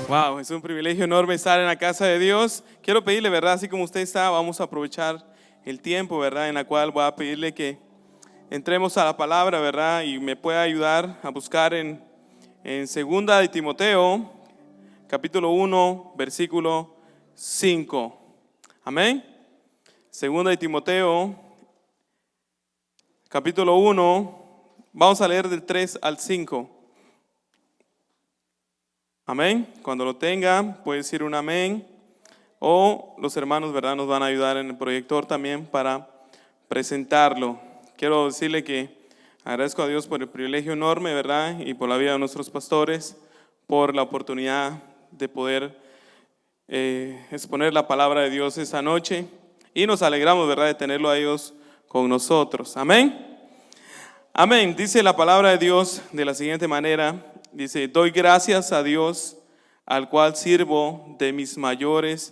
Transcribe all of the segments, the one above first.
Wow, es un privilegio enorme estar en la casa de Dios. Quiero pedirle, ¿verdad? Así como usted está, vamos a aprovechar el tiempo, ¿verdad? En la cual voy a pedirle que entremos a la palabra, ¿verdad? Y me pueda ayudar a buscar en 2 de Timoteo, capítulo 1, versículo 5. Amén. 2 de Timoteo, capítulo 1, vamos a leer del 3 al 5. Amén. Cuando lo tenga, puede decir un amén. O los hermanos, ¿verdad?, nos van a ayudar en el proyector también para presentarlo. Quiero decirle que agradezco a Dios por el privilegio enorme, ¿verdad?, y por la vida de nuestros pastores, por la oportunidad de poder exponer la palabra de Dios esta noche. Y nos alegramos, ¿verdad?, de tenerlo a ellos con nosotros. Amén. Amén. Dice la palabra de Dios de la siguiente manera. Dice: doy gracias a Dios, al cual sirvo de mis mayores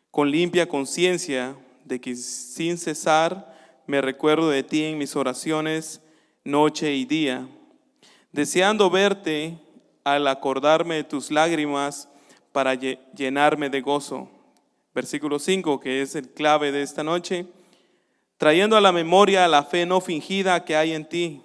con limpia conciencia, de que sin cesar me recuerdo de ti en mis oraciones noche y día, deseando verte al acordarme de tus lágrimas para llenarme de gozo. Versículo 5, que es el clave de esta noche: trayendo a la memoria la fe no fingida que hay en ti,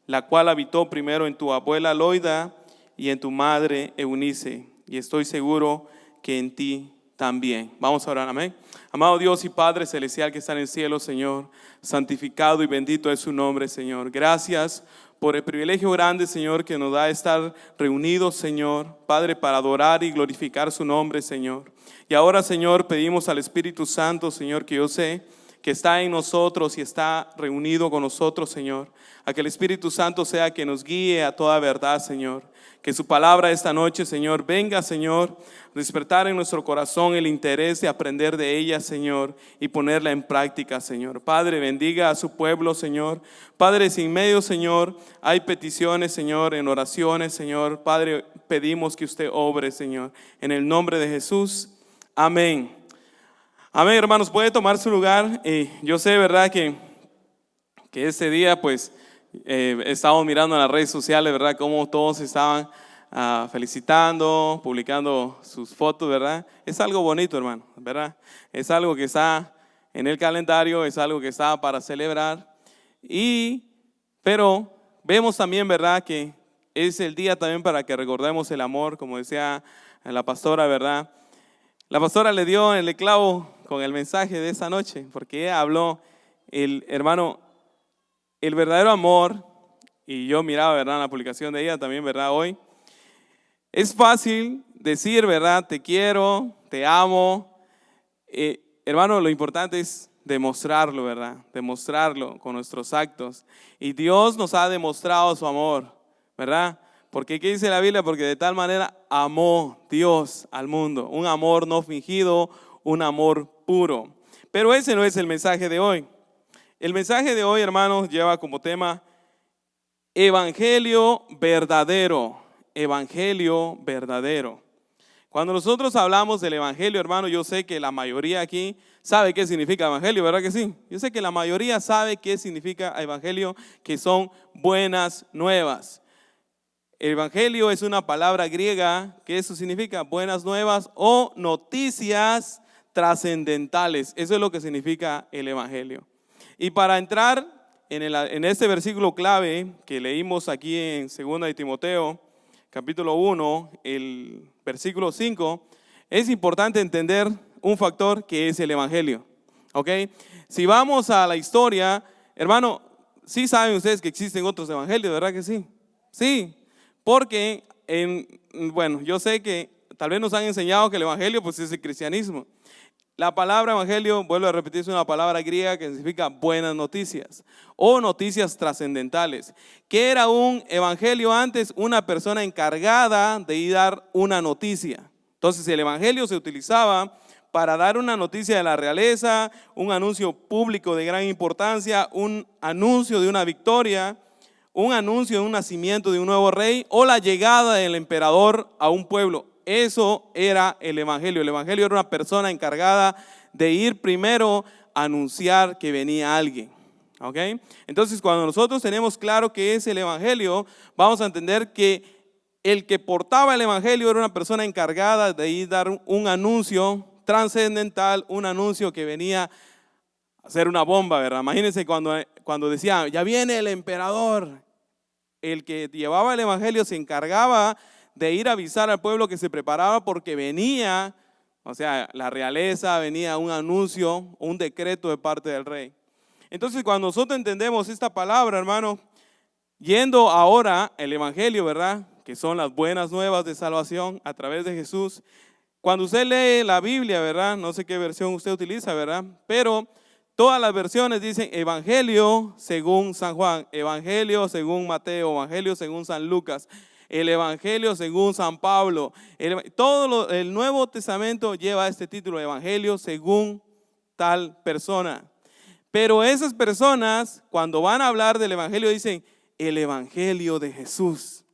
la cual habitó primero en tu abuela Loida y en tu madre Eunice, y estoy seguro que en ti también. Vamos a orar. Amén. Amado Dios y Padre celestial que está en el cielo, Señor, santificado y bendito es su nombre, Señor. Gracias por el privilegio grande, Señor, que nos da estar reunidos, Señor, Padre, para adorar y glorificar su nombre, Señor. Y ahora, Señor, pedimos al Espíritu Santo, Señor, que yo sé que está en nosotros y está reunido con nosotros, Señor, a que el Espíritu Santo sea que nos guíe a toda verdad, Señor. Que su palabra esta noche, Señor, venga, Señor, despertar en nuestro corazón el interés de aprender de ella, Señor, y ponerla en práctica, Señor. Padre, bendiga a su pueblo, Señor. Padre, sin medio, Señor, hay peticiones, Señor, en oraciones, Señor. Padre, pedimos que usted obre, Señor, en el nombre de Jesús. Amén. Amén, hermanos, puede tomar su lugar. Yo sé, ¿verdad?, que este día, pues, estábamos mirando en las redes sociales, ¿verdad?, cómo todos estaban felicitando, publicando sus fotos, ¿verdad? Es algo bonito, hermano, ¿verdad? Es algo que está en el calendario, es algo que está para celebrar. Pero vemos también, ¿verdad?, que es el día también para que recordemos el amor, como decía la pastora, ¿verdad? La pastora le dio el clavo con el mensaje de esa noche, porque ella habló, hermano, el verdadero amor. Y yo miraba, ¿verdad?, la publicación de ella también, ¿verdad?, hoy. Es fácil decir, ¿verdad?, te quiero, te amo. Hermano, lo importante es demostrarlo, ¿verdad? Demostrarlo con nuestros actos. Y Dios nos ha demostrado su amor, ¿verdad? Porque ¿qué dice la Biblia? Porque de tal manera amó Dios al mundo. Un amor no fingido, un amor puro. Pero ese no es el mensaje de hoy. El mensaje de hoy, hermanos, lleva como tema Evangelio verdadero. Evangelio verdadero. Cuando nosotros hablamos del Evangelio, hermano, yo sé que la mayoría aquí sabe qué significa Evangelio, ¿verdad que sí? Yo sé que la mayoría sabe qué significa Evangelio, que son buenas nuevas. Evangelio es una palabra griega que eso significa buenas nuevas o noticias trascendentales. Eso es lo que significa el Evangelio. Y para entrar en este versículo clave que leímos aquí en 2 de Timoteo, capítulo 1, el versículo 5, es importante entender un factor que es el Evangelio. ¿Ok? Si vamos a la historia, hermano, sí saben ustedes que existen otros evangelios, ¿verdad que sí? Sí. Porque, bueno, yo sé que tal vez nos han enseñado que el evangelio pues es el cristianismo. La palabra evangelio, vuelvo a repetir, es una palabra griega que significa buenas noticias o noticias trascendentales. ¿Qué era un evangelio antes? Una persona encargada de ir a dar una noticia. Entonces el evangelio se utilizaba para dar una noticia de la realeza, un anuncio público de gran importancia, un anuncio de una victoria, un anuncio de un nacimiento de un nuevo rey o la llegada del emperador a un pueblo. Eso era el evangelio. El evangelio era una persona encargada de ir primero a anunciar que venía alguien. ¿Ok? Entonces, cuando nosotros tenemos claro qué es el evangelio, vamos a entender que el que portaba el evangelio era una persona encargada de ir a dar un anuncio trascendental, un anuncio que venía a ser una bomba, ¿verdad? Imagínense cuando decía, ya viene el emperador. El que llevaba el evangelio se encargaba de ir a avisar al pueblo que se preparaba porque venía, o sea, la realeza, venía un anuncio, un decreto de parte del rey. Entonces, cuando nosotros entendemos esta palabra, hermano, yendo ahora el evangelio, ¿verdad? Que son las buenas nuevas de salvación a través de Jesús. Cuando usted lee la Biblia, ¿verdad? No sé qué versión usted utiliza, ¿verdad? Pero todas las versiones dicen evangelio según San Juan, evangelio según Mateo, evangelio según San Lucas, el evangelio según San Pablo. El Nuevo Testamento lleva este título, evangelio según tal persona. Pero esas personas, cuando van a hablar del evangelio, dicen el evangelio de Jesús.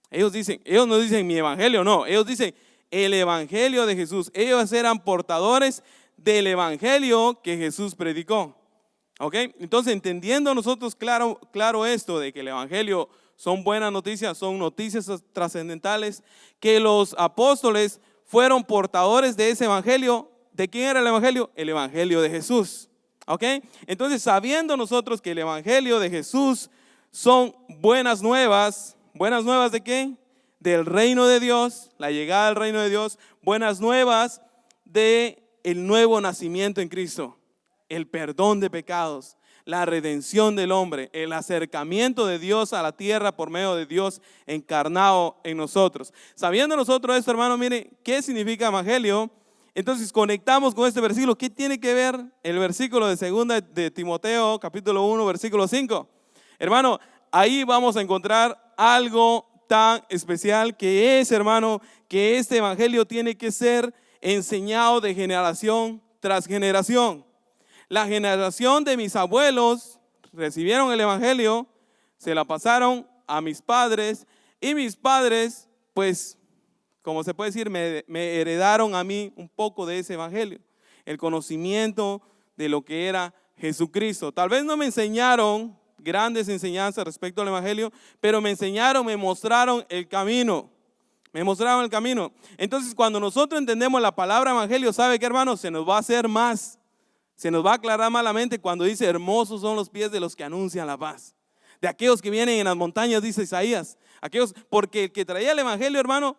Ellos no dicen mi evangelio, no, ellos dicen el evangelio de Jesús. Ellos eran portadores del evangelio que Jesús predicó. ¿Ok? Entonces, entendiendo nosotros claro esto de que el evangelio son buenas noticias, son noticias trascendentales, que los apóstoles fueron portadores de ese evangelio. ¿De quién era el evangelio? El evangelio de Jesús. ¿Ok? Entonces, sabiendo nosotros que el evangelio de Jesús son buenas nuevas ¿de qué? Del reino de Dios, la llegada al reino de Dios, buenas nuevas de el nuevo nacimiento en Cristo, el perdón de pecados, la redención del hombre, el acercamiento de Dios a la tierra por medio de Dios encarnado en nosotros. Sabiendo nosotros esto, hermano, mire, ¿qué significa evangelio? Entonces conectamos con este versículo. ¿Qué tiene que ver el versículo de 2 de Timoteo, capítulo 1, versículo 5? Hermano, ahí vamos a encontrar algo tan especial que es, hermano, que este evangelio tiene que ser enseñado de generación tras generación. La generación de mis abuelos recibieron el evangelio, se la pasaron a mis padres y mis padres, pues, como se puede decir, me heredaron a mí un poco de ese evangelio, el conocimiento de lo que era Jesucristo. Tal vez no me enseñaron grandes enseñanzas respecto al evangelio, pero me mostraron el camino. Me mostraron el camino. Entonces, cuando nosotros entendemos la palabra evangelio, ¿sabe qué, hermano? Se nos va a hacer más. Se nos va a aclarar más la mente cuando dice, hermosos son los pies de los que anuncian la paz. De aquellos que vienen en las montañas, dice Isaías. Porque el que traía el evangelio, hermano,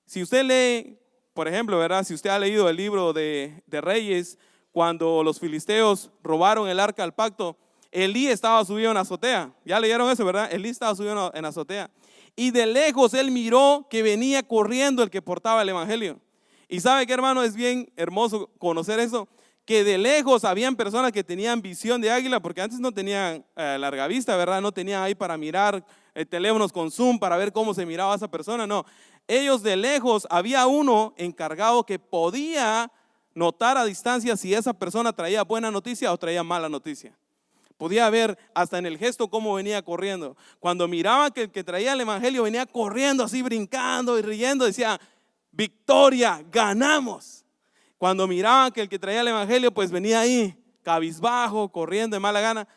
si usted lee, por ejemplo, ¿verdad? Si usted ha leído el libro de Reyes, cuando los filisteos robaron el arca del pacto, Elí estaba subido en la azotea. Ya leyeron eso, ¿verdad? Elí estaba subido en la azotea. Y de lejos él miró que venía corriendo el que portaba el evangelio. Y sabe que, hermano, es bien hermoso conocer eso, que de lejos habían personas que tenían visión de águila, porque antes no tenían larga vista, ¿verdad? No tenían ahí para mirar teléfonos con zoom para ver cómo se miraba esa persona, no. Ellos de lejos, había uno encargado que podía notar a distancia si esa persona traía buena noticia o traía mala noticia. Podía ver hasta en el gesto cómo venía corriendo. Cuando miraba que el que traía el evangelio venía corriendo así, brincando y riendo, decía, victoria, ganamos. Cuando miraban que el que traía el evangelio pues venía ahí, cabizbajo, corriendo de mala gana,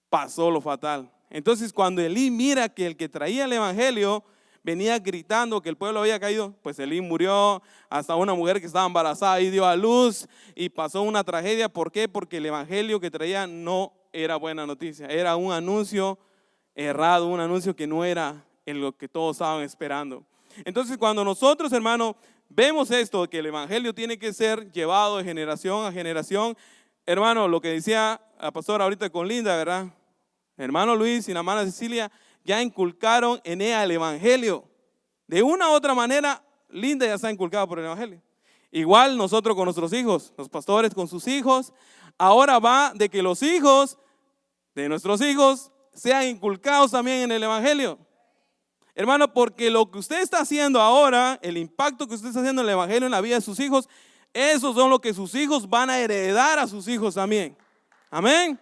pasó lo fatal. Entonces cuando Elí mira que el que traía el evangelio venía gritando que el pueblo había caído, pues Elí murió. Hasta una mujer que estaba embarazada y dio a luz y pasó una tragedia. ¿Por qué? Porque el evangelio que traía no era buena noticia, era un anuncio errado, un anuncio que no era en lo que todos estaban esperando. Entonces cuando nosotros, hermano, vemos esto, que el evangelio tiene que ser llevado de generación a generación, hermano, lo que decía la pastora ahorita con Linda, ¿verdad? Hermano Luis y la hermana Cecilia ya inculcaron en ella el evangelio. De una u otra manera, Linda ya está inculcada por el evangelio. Igual nosotros con nuestros hijos, los pastores con sus hijos. Ahora va de que los hijos de nuestros hijos sean inculcados también en el evangelio. Hermano, porque lo que usted está haciendo ahora, el impacto que usted está haciendo en el evangelio en la vida de sus hijos, esos son lo que sus hijos van a heredar a sus hijos también. Amén.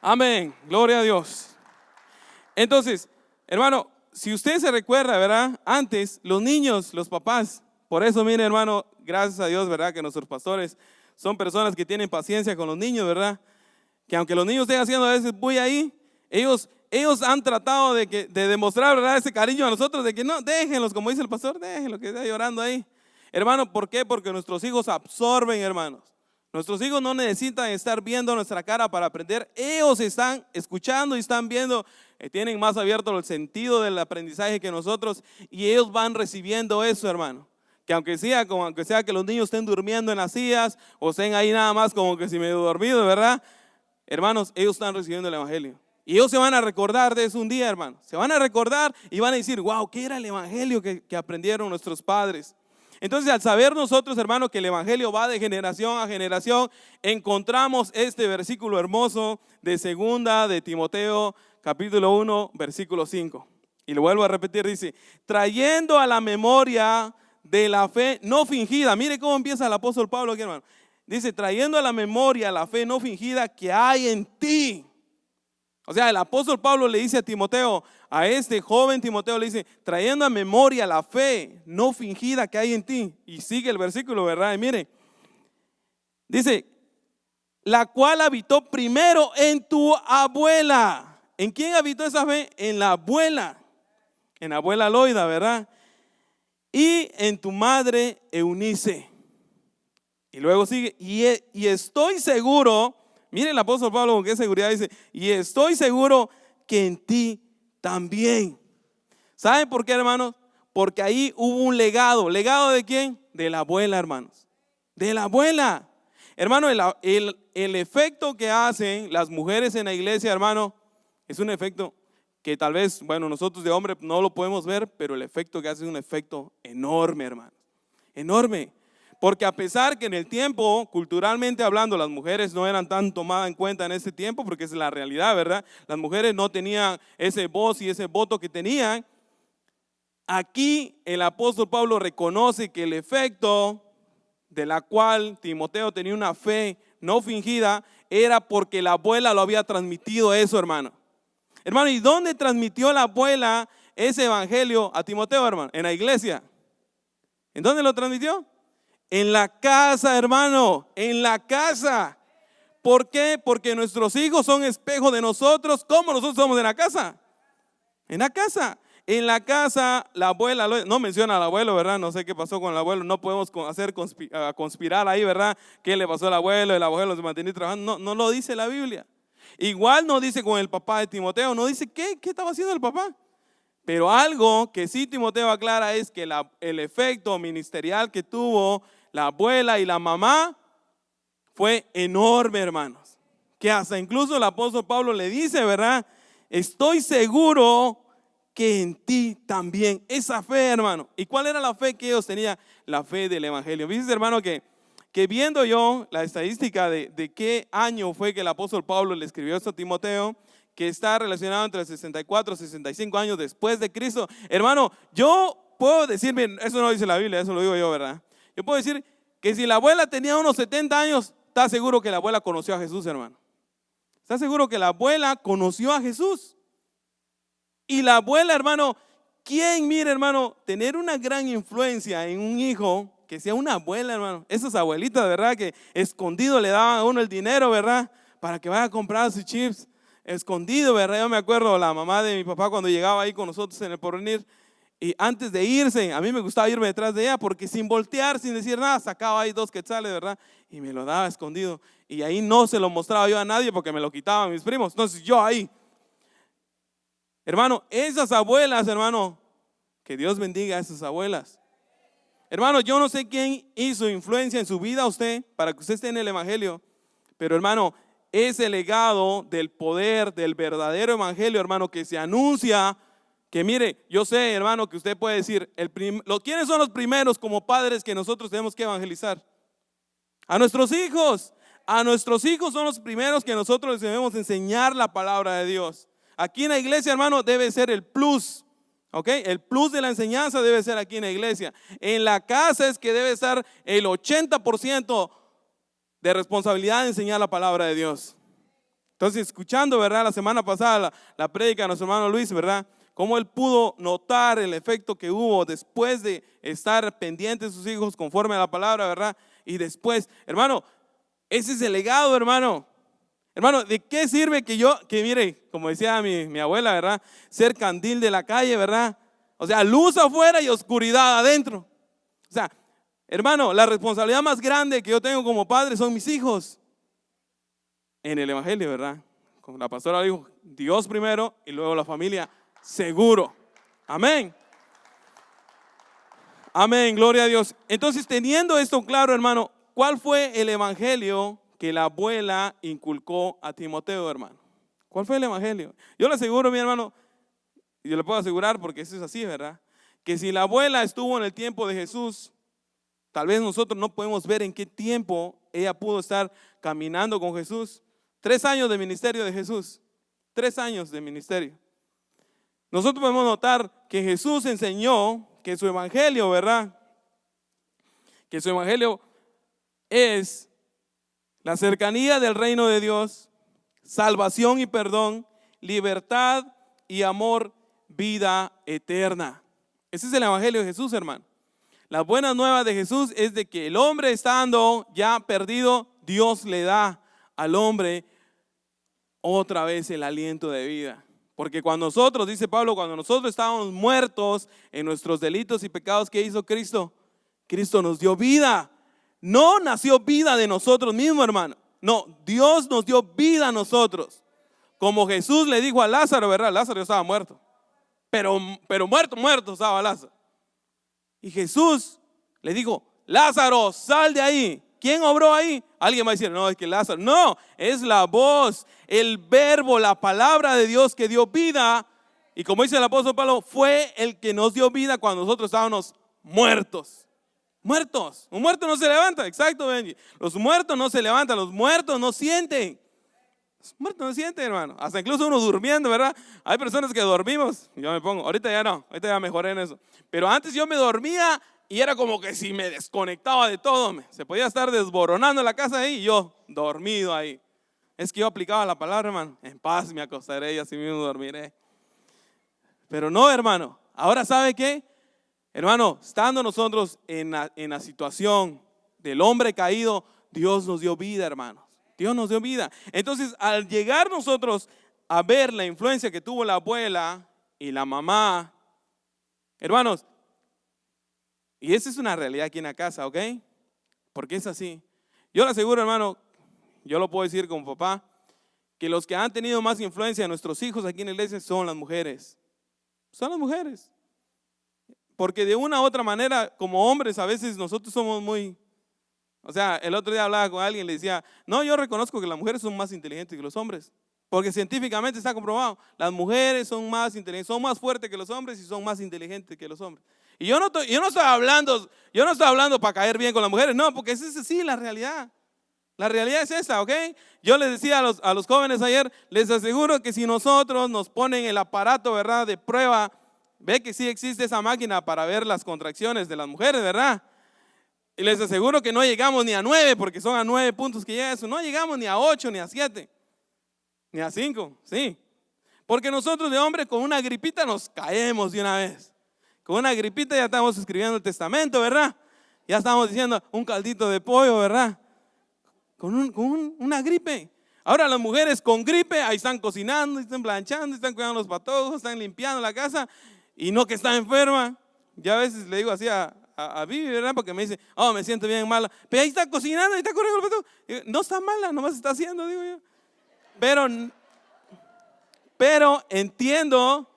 Amén. Gloria a Dios. Entonces, hermano, si usted se recuerda, ¿verdad? Antes, los niños, los papás, por eso, mire, hermano, gracias a Dios, ¿verdad? Que nuestros pastores son personas que tienen paciencia con los niños, ¿verdad? Que aunque los niños estén haciendo a veces bulla ahí, ellos ellos han tratado de demostrar, ¿verdad?, ese cariño a nosotros, de que no, déjenlos, como dice el pastor, déjenlos que está llorando ahí. Hermano, ¿por qué? Porque nuestros hijos absorben, hermanos. Nuestros hijos no necesitan estar viendo nuestra cara para aprender. Ellos están escuchando y están viendo, tienen más abierto el sentido del aprendizaje que nosotros, y ellos van recibiendo eso, hermano. Que aunque sea que los niños estén durmiendo en las sillas o estén ahí nada más como que si medio dormidos, ¿verdad? Hermanos, ellos están recibiendo el evangelio. Y ellos se van a recordar de eso un día, hermano. Se van a recordar y van a decir, wow, ¿qué era el evangelio que aprendieron nuestros padres? Entonces, al saber nosotros, hermano, que el evangelio va de generación a generación, encontramos este versículo hermoso de 2 de Timoteo, capítulo 1, versículo 5. Y lo vuelvo a repetir, dice, trayendo a la memoria de la fe no fingida. Mire cómo empieza el apóstol Pablo aquí, hermano. Dice, trayendo a la memoria la fe no fingida que hay en ti. O sea, el apóstol Pablo le dice a Timoteo, a este joven Timoteo, le dice, trayendo a memoria la fe no fingida que hay en ti. Y sigue el versículo, ¿verdad? Y mire, dice, la cual habitó primero en tu abuela. ¿En quién habitó esa fe? En la abuela Loida, ¿verdad? Y en tu madre Eunice. Y luego sigue, y estoy seguro, mire el apóstol Pablo con qué seguridad dice, y estoy seguro que en ti también. ¿Saben por qué, hermanos? Porque ahí hubo un legado. ¿Legado de quién? De la abuela, hermanos. De la abuela. Hermano, el efecto que hacen las mujeres en la iglesia, hermano, es un efecto que tal vez, bueno, nosotros de hombre no lo podemos ver, pero el efecto que hace es un efecto enorme, hermano. Enorme. Porque a pesar que en el tiempo, culturalmente hablando, las mujeres no eran tan tomadas en cuenta en ese tiempo, porque esa es la realidad, ¿verdad? Las mujeres no tenían ese voz y ese voto que tenían. Aquí el apóstol Pablo reconoce que el efecto de la cual Timoteo tenía una fe no fingida era porque la abuela lo había transmitido eso, hermano. Hermano, ¿y dónde transmitió la abuela ese evangelio a Timoteo, hermano? En la iglesia. ¿En dónde lo transmitió? En la casa, hermano, en la casa. ¿Por qué? Porque nuestros hijos son espejo de nosotros. ¿Cómo nosotros somos en la casa? En la casa. En la casa, la abuela, no menciona al abuelo, ¿verdad? No sé qué pasó con el abuelo. No podemos conspirar ahí, ¿verdad? ¿Qué le pasó al abuelo? El abuelo se mantenía trabajando. No lo dice la Biblia. Igual no dice con el papá de Timoteo. No dice qué estaba haciendo el papá. Pero algo que sí Timoteo aclara es que el efecto ministerial que tuvo la abuela y la mamá fue enorme, hermanos. Que hasta incluso el apóstol Pablo le dice, ¿verdad? Estoy seguro que en ti también. Esa fe, hermano. ¿Y cuál era la fe que ellos tenían? La fe del evangelio. Dice, hermano, que viendo yo la estadística de qué año fue que el apóstol Pablo le escribió esto a Timoteo, que está relacionado entre 64 y 65 años después de Cristo. Hermano, yo puedo decir, bien, eso no dice la Biblia, eso lo digo yo, ¿verdad? Yo puedo decir que si la abuela tenía unos 70 años, está seguro que la abuela conoció a Jesús, hermano. Está seguro que la abuela conoció a Jesús. Y la abuela, hermano, ¿quién, mire, hermano, tener una gran influencia en un hijo que sea una abuela, hermano? Esas abuelitas, ¿verdad? Que escondido le daban a uno el dinero, ¿verdad? Para que vaya a comprar sus chips. Escondido, ¿verdad? Yo me acuerdo la mamá de mi papá cuando llegaba ahí con nosotros en el Porvenir, y antes de irse, a mí me gustaba irme detrás de ella porque sin voltear, sin decir nada, sacaba ahí 2 quetzales, ¿verdad? Y me lo daba escondido. Y ahí no se lo mostraba yo a nadie porque me lo quitaban mis primos. Entonces yo ahí. Hermano, esas abuelas, hermano, que Dios bendiga a esas abuelas. Hermano, yo no sé quién hizo influencia en su vida a usted para que usted esté en el evangelio, pero hermano, ese legado del poder del verdadero evangelio, hermano, que se anuncia, que mire, yo sé, hermano, que usted puede decir, ¿quiénes son los primeros como padres que nosotros tenemos que evangelizar? A nuestros hijos. A nuestros hijos son los primeros que nosotros les debemos enseñar la palabra de Dios. Aquí en la iglesia, hermano, debe ser el plus. ¿Ok? El plus de la enseñanza debe ser aquí en la iglesia. En la casa es que debe estar el 80% de responsabilidad de enseñar la palabra de Dios. Entonces, escuchando, ¿verdad? La semana pasada la prédica de nuestro hermano Luis, ¿verdad? Cómo él pudo notar el efecto que hubo después de estar pendiente de sus hijos conforme a la palabra, ¿verdad? Y después, hermano, ese es el legado, hermano. Hermano, ¿de qué sirve que mire, como decía mi abuela, ¿verdad? Ser candil de la calle, ¿verdad? O sea, luz afuera y oscuridad adentro. O sea, hermano, la responsabilidad más grande que yo tengo como padre son mis hijos. En el evangelio, ¿verdad? Como la pastora dijo, Dios primero y luego la familia, seguro. Amén. Amén, gloria a Dios. Entonces, teniendo esto claro, hermano, ¿cuál fue el evangelio que la abuela inculcó a Timoteo, hermano? ¿Cuál fue el evangelio? Yo le aseguro, mi hermano, y yo le puedo asegurar porque eso es así, ¿verdad? Que si la abuela estuvo en el tiempo de Jesús, tal vez nosotros no podemos ver en qué tiempo ella pudo estar caminando con Jesús. 3 años de ministerio de Jesús. 3 años de ministerio. Nosotros podemos notar que Jesús enseñó que su evangelio, ¿verdad? Que su evangelio es la cercanía del reino de Dios, salvación y perdón, libertad y amor, vida eterna. Ese es el evangelio de Jesús, hermano. La buena nueva de Jesús es de que el hombre estando ya perdido, Dios le da al hombre otra vez el aliento de vida. Porque cuando nosotros, dice Pablo, cuando nosotros estábamos muertos en nuestros delitos y pecados, ¿qué hizo Cristo? Cristo nos dio vida. No nació vida de nosotros mismos, hermano. No, Dios nos dio vida a nosotros. Como Jesús le dijo a Lázaro, ¿verdad? Lázaro estaba muerto. Pero muerto estaba Lázaro. Y Jesús le dijo, Lázaro, sal de ahí. ¿Quién obró ahí? Alguien va a decir, no, es que Lázaro. No, es la voz, el verbo, la palabra de Dios que dio vida. Y como dice el apóstol Pablo, fue el que nos dio vida cuando nosotros estábamos muertos. Muertos. Un muerto no se levanta. Exacto, Benji. Los muertos no se levantan, los muertos no sienten. Los muertos no sienten, hermano. Hasta incluso uno durmiendo, ¿verdad? Hay personas que dormimos. Yo me pongo, ahorita ya no, ahorita ya mejoré en eso. Pero antes yo me dormía y era como que si me desconectaba de todo. Se podía estar desboronando la casa ahí y yo dormido ahí. Es que yo aplicaba la palabra, hermano. En paz me acostaré y así mismo dormiré. Pero no, hermano. Ahora, ¿sabe qué? Hermano, estando nosotros en la situación del hombre caído, Dios nos dio vida, hermanos. Dios nos dio vida. Entonces, al llegar nosotros a ver la influencia que tuvo la abuela y la mamá, hermanos, y esa es una realidad aquí en la casa, ¿ok? Porque es así. Yo le aseguro, hermano, yo lo puedo decir como papá, que los que han tenido más influencia en nuestros hijos aquí en la iglesia son las mujeres. Son las mujeres. Porque de una u otra manera, como hombres, a veces nosotros somos muy... O sea, el otro día hablaba con alguien y le decía, no, yo reconozco que las mujeres son más inteligentes que los hombres. Porque científicamente está comprobado. Las mujeres son más inteligentes, son más fuertes que los hombres y son más inteligentes que los hombres. Y yo no estoy hablando para caer bien con las mujeres, no, porque esa es así la realidad. La realidad es esa, ¿ok? Yo les decía a los jóvenes ayer, les aseguro que si nosotros nos ponen el aparato, ¿verdad?, de prueba, ve que sí existe esa máquina para ver las contracciones de las mujeres, ¿verdad? Y les aseguro que no llegamos ni a 9, porque son a 9 puntos que llega eso. No llegamos ni a 8, ni a 7, ni a 5, sí. Porque nosotros de hombre con una gripita nos caemos de una vez. Con una gripita ya estamos escribiendo el testamento, ¿verdad? Ya estamos diciendo un caldito de pollo, ¿verdad? Con una gripe. Ahora las mujeres con gripe, ahí están cocinando, están planchando, están cuidando los patojos, están limpiando la casa. Y no que está enferma. Ya a veces le digo así a Vivi, ¿verdad? Porque me dice, oh, me siento bien mala. Pero ahí está cocinando, ahí está corriendo el patojo. No está mala, nomás está haciendo, digo yo. Pero entiendo,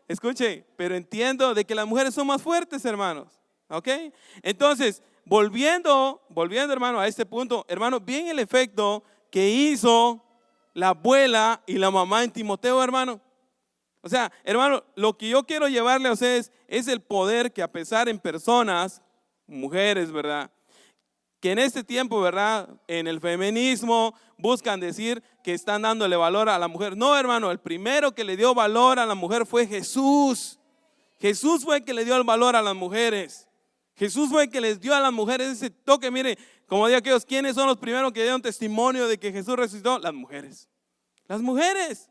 escuche, pero entiendo de que las mujeres son más fuertes, hermanos. ¿Ok? Entonces, volviendo, hermano, a este punto, hermano, bien el efecto que hizo la abuela y la mamá en Timoteo, hermano. O sea, hermano, lo que yo quiero llevarle a ustedes es el poder que a pesar en personas, mujeres, ¿verdad?, que en este tiempo, ¿verdad?, en el feminismo buscan decir que están dándole valor a la mujer. No, hermano, el primero que le dio valor a la mujer fue Jesús. Jesús fue el que le dio el valor a las mujeres. Jesús fue el que les dio a las mujeres ese toque. Mire, como digo aquellos, ¿quiénes son los primeros que dieron testimonio de que Jesús resucitó? Las mujeres. Las mujeres.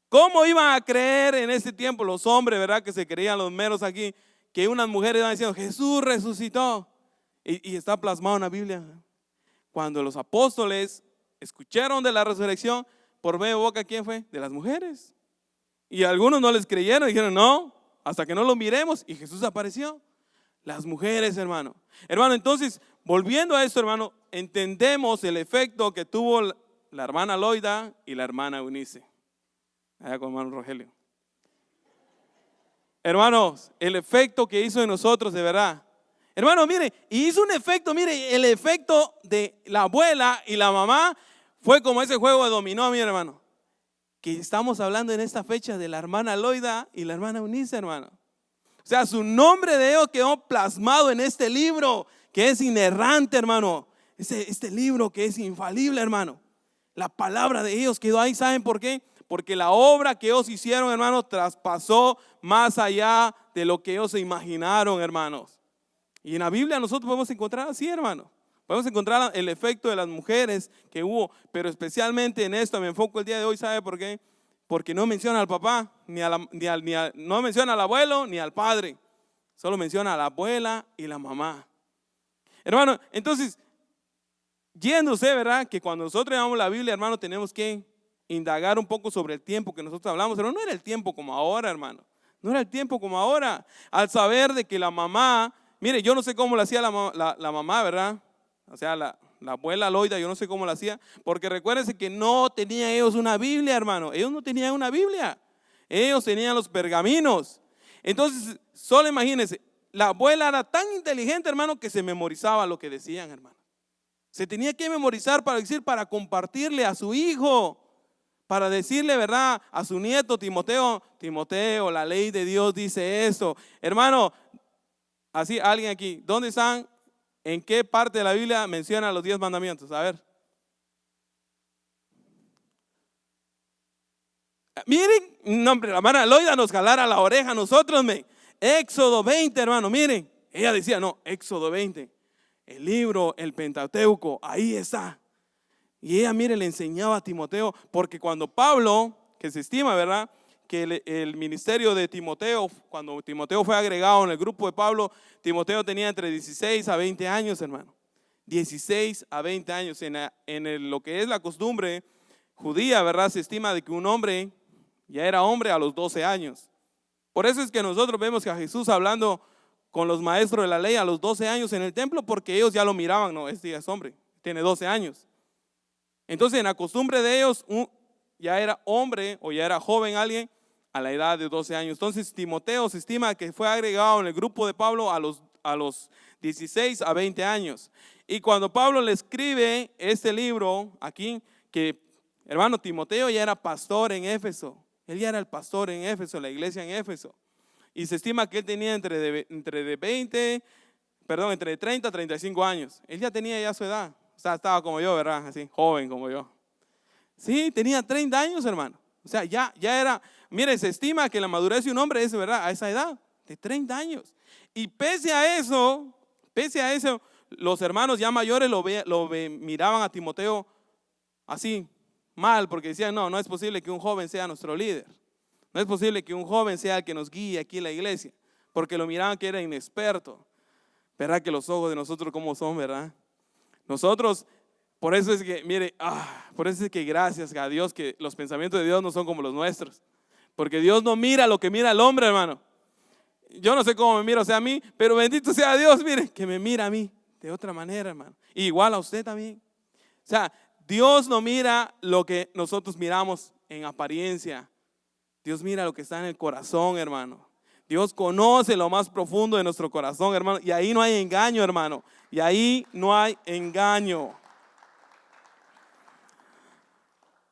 ¿Cómo iban a creer en ese tiempo los hombres, verdad, que se creían los meros aquí, que unas mujeres iban diciendo, Jesús resucitó? Y está plasmado en la Biblia. cuando los apóstoles escucharon de la resurrección, por medio de boca, ¿quién fue? De las mujeres. Y algunos no les creyeron, dijeron no, hasta que no lo miremos, y Jesús apareció. Las mujeres, hermano. Hermano, entonces, volviendo a esto, hermano, entendemos el efecto que tuvo la hermana Loida y la hermana Eunice. Allá con hermano Rogelio. Hermanos, el efecto que hizo en nosotros, de verdad. Hermano, mire, y hizo un efecto, mire, el efecto de la abuela y la mamá fue como ese juego de dominó, mi hermano. Que estamos hablando en esta fecha de la hermana Loida y la hermana Eunice, hermano. O sea, su nombre de ellos quedó plasmado en este libro que es inerrante, hermano. Este libro que es infalible, hermano. La palabra de ellos quedó ahí, ¿saben por qué? Porque la obra que ellos hicieron, hermano, traspasó más allá de lo que ellos se imaginaron, hermanos. Y en la Biblia nosotros podemos encontrar así, hermano. Podemos encontrar el efecto de las mujeres que hubo, pero especialmente en esto me enfoco el día de hoy, ¿sabe por qué? Porque no menciona al papá, no menciona al abuelo ni al padre. Solo menciona a la abuela y la mamá. Hermano, entonces, yéndose, ¿verdad? Que cuando nosotros leamos la Biblia, hermano, tenemos que indagar un poco sobre el tiempo que nosotros hablamos. Pero no era el tiempo como ahora, hermano. No era el tiempo como ahora. Al saber de que la mamá, mire, yo no sé cómo lo hacía la mamá, ¿verdad? O sea, la abuela Loida, yo no sé cómo lo hacía. Porque recuérdense que no tenían ellos una Biblia, hermano. Ellos no tenían una Biblia. Ellos tenían los pergaminos. Entonces, solo imagínense, la abuela era tan inteligente, hermano, que se memorizaba lo que decían, hermano. Se tenía que memorizar para compartirle a su hijo, para decirle, ¿verdad? A su nieto Timoteo, la ley de Dios dice esto. Hermano, así alguien aquí, ¿dónde están? ¿En qué parte de la Biblia menciona los 10 mandamientos? A ver. Miren, no, hombre, la hermana Loida nos jalara la oreja a nosotros, Éxodo 20, hermano, miren. Ella decía, no, Éxodo 20. El libro, el Pentateuco, ahí está. Y ella, mire, le enseñaba a Timoteo, porque cuando Pablo, que se estima, ¿verdad? Que el ministerio de Timoteo, cuando Timoteo fue agregado en el grupo de Pablo, Timoteo tenía entre 16 a 20 años, hermano. 16 a 20 años. Lo que es la costumbre judía, ¿verdad? Se estima de que un hombre ya era hombre a los 12 años. Por eso es que nosotros vemos que a Jesús hablando con los maestros de la ley a los 12 años en el templo, porque ellos ya lo miraban, no, este ya es hombre, tiene 12 años. Entonces en la costumbre de ellos ya era hombre o ya era joven alguien a la edad de 12 años. Entonces Timoteo se estima que fue agregado en el grupo de Pablo a los 16 a 20 años. Y cuando Pablo le escribe este libro aquí, que hermano Timoteo ya era pastor en Éfeso. Él ya era el pastor en Éfeso, la iglesia en Éfeso. Y se estima que él tenía entre 30 a 35 años. Él ya tenía ya su edad. O sea, estaba como yo, ¿verdad? Así, joven como yo. Sí, tenía 30 años, hermano. O sea, ya era, mire, se estima que la madurez de un hombre es, ¿verdad? A esa edad, de 30 años. Y pese a eso, los hermanos ya mayores miraban a Timoteo así, mal, porque decían, no es posible que un joven sea nuestro líder. No es posible que un joven sea el que nos guíe aquí en la iglesia, porque lo miraban que era inexperto. ¿Verdad que los ojos de nosotros cómo son, verdad? Nosotros, por eso es que, mire, por eso es que gracias a Dios que los pensamientos de Dios no son como los nuestros. Porque Dios no mira lo que mira el hombre, hermano. Yo no sé cómo me mira, o sea, a mí, pero bendito sea Dios, mire, que me mira a mí de otra manera, hermano. Y igual a usted también. O sea, Dios no mira lo que nosotros miramos en apariencia. Dios mira lo que está en el corazón, hermano. Dios conoce lo más profundo de nuestro corazón, hermano. Y ahí no hay engaño, hermano. Y ahí no hay engaño.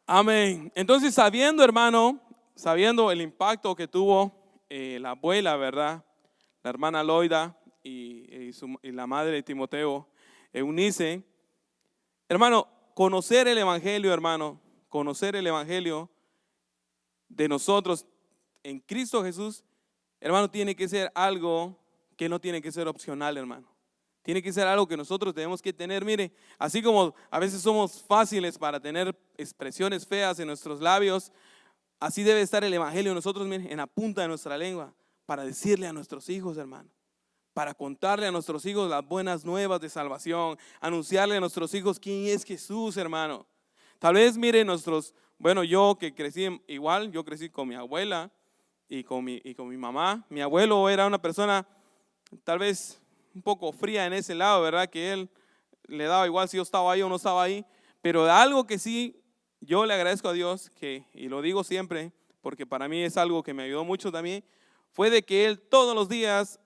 Amén. Entonces, sabiendo, hermano, sabiendo el impacto que tuvo la abuela, ¿verdad? La hermana Loida y la madre de Timoteo, Eunice. Hermano, conocer el evangelio, hermano, conocer el evangelio de nosotros en Cristo Jesús, hermano, tiene que ser algo que no tiene que ser opcional, hermano. Tiene que ser algo que nosotros tenemos que tener. Mire, así como a veces somos fáciles para tener expresiones feas en nuestros labios, así debe estar el evangelio de nosotros, mire, en la punta de nuestra lengua, para decirle a nuestros hijos, hermano, para contarle a nuestros hijos las buenas nuevas de salvación, anunciarle a nuestros hijos quién es Jesús, hermano. Tal vez, mire, yo que crecí igual, yo crecí con mi abuela y con mi mamá. Mi abuelo era una persona tal vez un poco fría en ese lado, ¿verdad? Que él le daba igual si yo estaba ahí o no estaba ahí. Pero algo que sí, yo le agradezco a Dios, y lo digo siempre, porque para mí es algo que me ayudó mucho también, fue de que él todos los días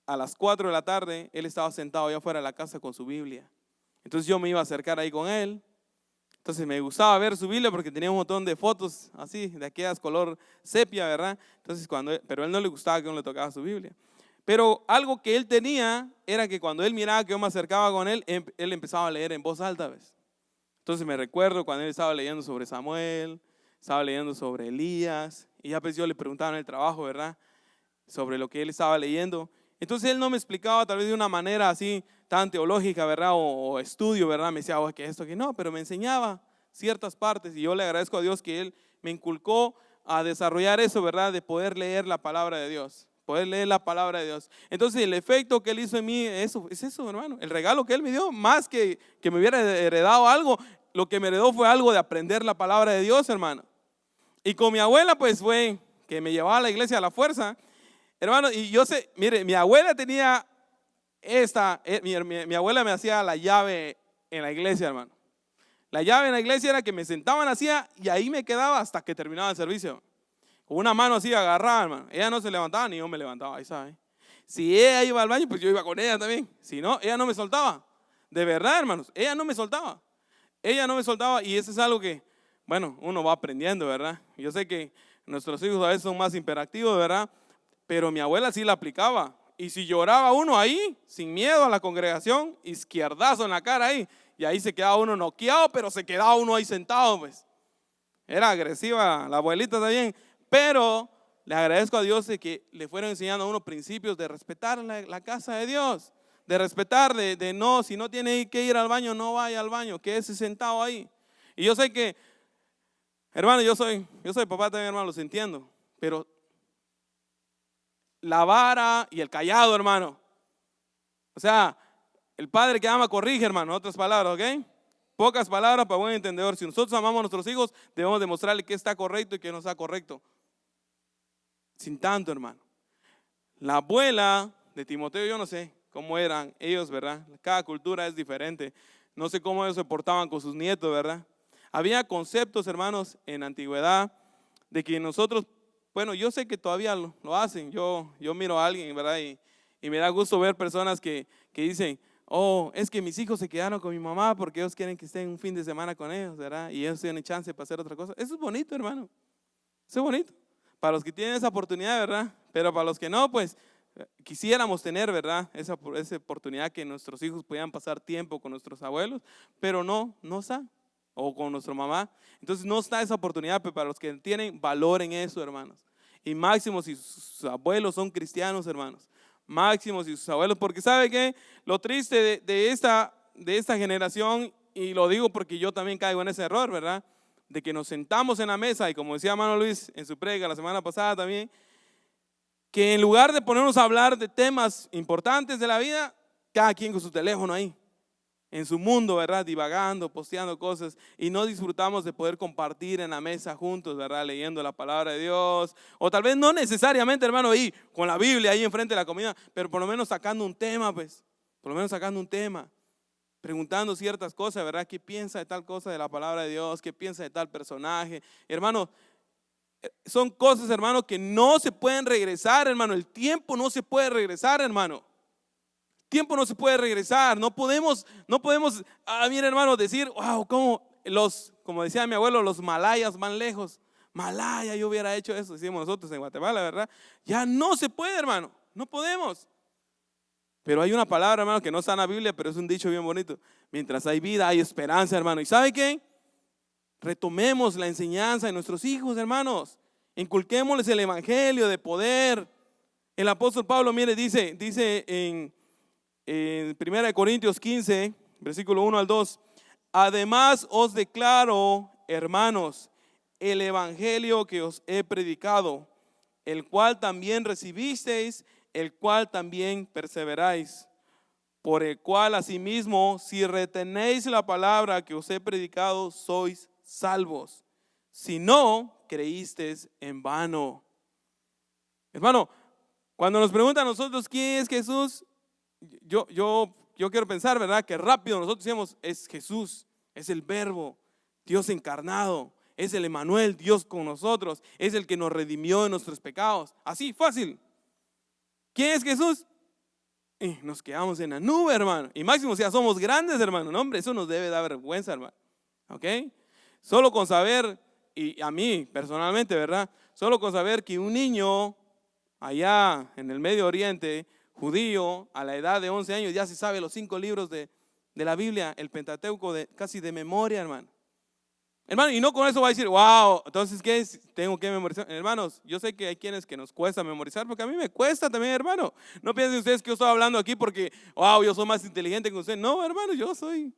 a las 4 de la tarde, él estaba sentado allá afuera de la casa con su Biblia. Entonces yo me iba a acercar ahí con él. Entonces me gustaba ver su Biblia porque tenía un montón de fotos así, de aquellas color sepia, ¿verdad? Entonces pero a él no le gustaba que uno le tocaba su Biblia. Pero algo que él tenía era que cuando él miraba que yo me acercaba con él, él empezaba a leer en voz alta, ¿ves? Entonces me recuerdo cuando él estaba leyendo sobre Samuel, estaba leyendo sobre Elías, y ya pues yo le preguntaba en el trabajo, ¿verdad? Sobre lo que él estaba leyendo. Entonces él no me explicaba tal vez de una manera así tan teológica, ¿verdad? O estudio, ¿verdad? Me decía, oh, que esto, que no, pero me enseñaba ciertas partes y yo le agradezco a Dios que él me inculcó a desarrollar eso, ¿verdad? De poder leer la palabra de Dios, poder leer la palabra de Dios. Entonces el efecto que él hizo en mí, es eso, hermano. El regalo que él me dio, más que me hubiera heredado algo, lo que me heredó fue algo de aprender la palabra de Dios, hermano. Y con mi abuela, pues fue que me llevaba a la iglesia a la fuerza. Hermano, y yo sé, mire, mi abuela tenía mi abuela me hacía la llave en la iglesia, hermano. La llave en la iglesia era que me sentaban así y ahí me quedaba hasta que terminaba el servicio. Con una mano así agarrada, hermano. Ella no se levantaba ni yo me levantaba, ahí sabe. Si ella iba al baño, pues yo iba con ella también. Si no, ella no me soltaba. De verdad, hermanos, ella no me soltaba. Ella no me soltaba y eso es algo que, bueno, uno va aprendiendo, ¿verdad? Yo sé que nuestros hijos a veces son más hiperactivos, ¿verdad? Pero mi abuela sí la aplicaba. Y si lloraba uno ahí, sin miedo a la congregación, izquierdazo en la cara ahí. Y ahí se quedaba uno noqueado, pero se quedaba uno ahí sentado, pues. Era agresiva la abuelita también. Pero le agradezco a Dios de que le fueron enseñando a uno principios de respetar la casa de Dios. De respetar, de no, si no tiene que ir al baño, no vaya al baño, quédese sentado ahí. Y yo sé que, hermano, yo soy papá también, hermano, los entiendo. Pero la vara y el callado, hermano. O sea, el padre que ama corrige, hermano, otras palabras, ¿ok? Pocas palabras para buen entendedor. Si nosotros amamos a nuestros hijos, debemos demostrarle que está correcto y que no está correcto. Sin tanto, hermano. La abuela de Timoteo, yo no sé cómo eran ellos, ¿verdad? Cada cultura es diferente. No sé cómo ellos se portaban con sus nietos, ¿verdad? Había conceptos, hermanos, en la antigüedad de que nosotros, bueno, yo sé que todavía lo hacen. Yo miro a alguien, ¿verdad? Y me da gusto ver personas que dicen, oh, es que mis hijos se quedaron con mi mamá porque ellos quieren que estén un fin de semana con ellos, ¿verdad? Y ellos tienen chance para hacer otra cosa. Eso es bonito, hermano. Eso es bonito. Para los que tienen esa oportunidad, ¿verdad? Pero para los que no, pues quisiéramos tener, ¿verdad? Esa oportunidad que nuestros hijos puedan pasar tiempo con nuestros abuelos, pero no está. O con nuestra mamá. Entonces no está esa oportunidad, pero para los que tienen valor en eso, hermanos. Y máximo si sus abuelos son cristianos, hermanos. Máximo si sus abuelos, porque ¿sabe qué? Lo triste de esta generación, y lo digo porque yo también caigo en ese error, ¿verdad? De que nos sentamos en la mesa, y como decía hermano Luis en su predica la semana pasada también, que en lugar de ponernos a hablar de temas importantes de la vida, cada quien con su teléfono ahí, en su mundo, ¿verdad? Divagando, posteando cosas, y no disfrutamos de poder compartir en la mesa juntos, ¿verdad? Leyendo la palabra de Dios, o tal vez no necesariamente, hermano, ahí con la Biblia ahí enfrente de la comida, pero por lo menos sacando un tema, pues, por lo menos sacando un tema, preguntando ciertas cosas, ¿verdad? ¿Qué piensa de tal cosa de la palabra de Dios? ¿Qué piensa de tal personaje? Hermano, son cosas, hermano, que no se pueden regresar, hermano. El tiempo no se puede regresar, hermano. Tiempo no se puede regresar, no podemos, mire hermano, decir, wow, como decía mi abuelo, los malayas van lejos. Malaya, yo hubiera hecho eso, decimos nosotros en Guatemala, ¿verdad? Ya no se puede, hermano, no podemos. Pero hay una palabra, hermano, que no está en la Biblia, pero es un dicho bien bonito. Mientras hay vida, hay esperanza, hermano. ¿Y sabe qué? Retomemos la enseñanza de nuestros hijos, hermanos. Inculquémosles el evangelio de poder. El apóstol Pablo, mire, dice en 1 Corintios 15, versículo 1 al 2, además os declaro, hermanos, el evangelio que os he predicado, el cual también recibisteis, el cual también perseveráis, por el cual asimismo, si retenéis la palabra que os he predicado, sois salvos. Si no, creísteis en vano. Hermano, cuando nos preguntan a nosotros quién es Jesús, yo quiero pensar, ¿verdad? Que rápido nosotros decimos, es Jesús, es el Verbo, Dios encarnado, es el Emmanuel, Dios con nosotros, es el que nos redimió de nuestros pecados. Así, fácil. ¿Quién es Jesús? Y nos quedamos en la nube, hermano. Y máximo, si ya somos grandes, hermano. No, hombre, eso nos debe dar vergüenza, hermano. ¿Ok? Solo con saber, y a mí personalmente, ¿verdad? Solo con saber que un niño allá en el Medio Oriente, judío, a la edad de 11 años, ya se sabe los 5 libros de la Biblia, el Pentateuco, casi de memoria, hermano. Hermano, y no con eso va a decir, wow, entonces ¿qué es? Tengo que memorizar. Hermanos, yo sé que hay quienes que nos cuesta memorizar, porque a mí me cuesta también, hermano. No piensen ustedes que yo estoy hablando aquí porque, wow, yo soy más inteligente que usted. No, hermano, yo soy.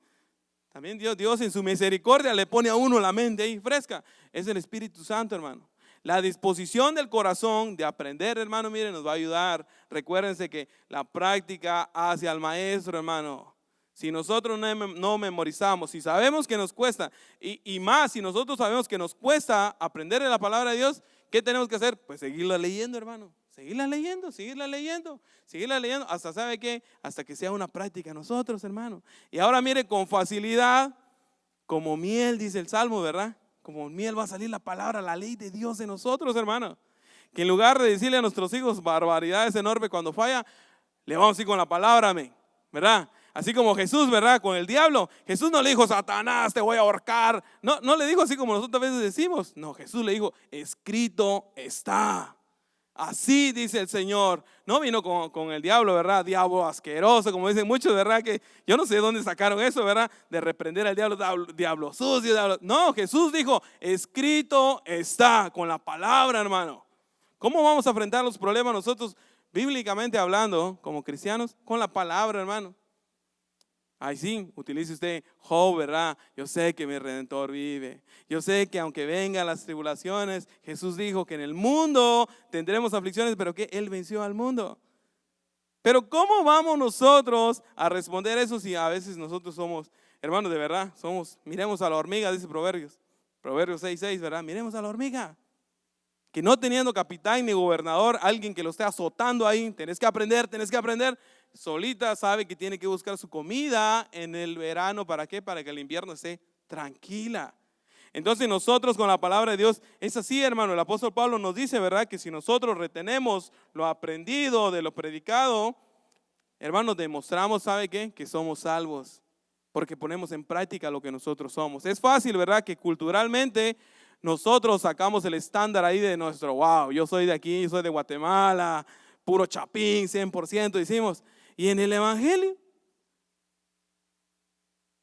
También Dios en su misericordia le pone a uno la mente ahí fresca. Es el Espíritu Santo, hermano. La disposición del corazón de aprender, hermano, miren, nos va a ayudar. Recuérdense que la práctica hace al maestro, hermano. Si nosotros no memorizamos, si sabemos que nos cuesta, y más si nosotros sabemos que nos cuesta aprender de la palabra de Dios, ¿qué tenemos que hacer? Pues seguirla leyendo, hermano. Seguirla leyendo, hasta, ¿sabe qué? Hasta que sea una práctica nosotros, hermano. Y ahora mire, con facilidad, como miel, dice el Salmo, ¿verdad? Como miel va a salir la palabra, la ley de Dios en nosotros, hermano. Que en lugar de decirle a nuestros hijos barbaridades enormes cuando falla, le vamos a ir con la palabra, amén, ¿verdad? Así como Jesús, ¿verdad? Con el diablo. Jesús no le dijo, Satanás, te voy a ahorcar. No le dijo así como nosotros a veces decimos. No, Jesús le dijo, escrito está. Así dice el Señor. No vino con el diablo, ¿verdad? Diablo asqueroso, como dicen muchos, ¿verdad? Que yo no sé de dónde sacaron eso, ¿verdad? De reprender al diablo, diablo sucio, diablo. No, Jesús dijo, escrito está, con la palabra, hermano. ¿Cómo vamos a enfrentar los problemas nosotros, bíblicamente hablando, como cristianos? Con la palabra, hermano. Ay, sí, utilice usted Job, ¿verdad? Yo sé que mi Redentor vive. Yo sé que aunque vengan las tribulaciones, Jesús dijo que en el mundo tendremos aflicciones, pero que Él venció al mundo. Pero ¿cómo vamos nosotros a responder eso si a veces nosotros somos, hermanos, de verdad, miremos a la hormiga, dice Proverbios 6:6, ¿verdad? Miremos a la hormiga. Que no teniendo capitán ni gobernador, alguien que lo esté azotando ahí, tenés que aprender. Solita sabe que tiene que buscar su comida en el verano. ¿Para qué? Para que el invierno esté tranquila. Entonces nosotros con la palabra de Dios es así, hermano. El apóstol Pablo nos dice, ¿verdad? Que si nosotros retenemos lo aprendido de lo predicado, hermanos, demostramos, ¿sabe qué? Que somos salvos. Porque ponemos en práctica lo que nosotros somos. Es fácil, ¿verdad? Que culturalmente nosotros sacamos el estándar ahí de nuestro, wow, yo soy de aquí, soy de Guatemala, puro chapín, 100%, decimos. Y en el evangelio,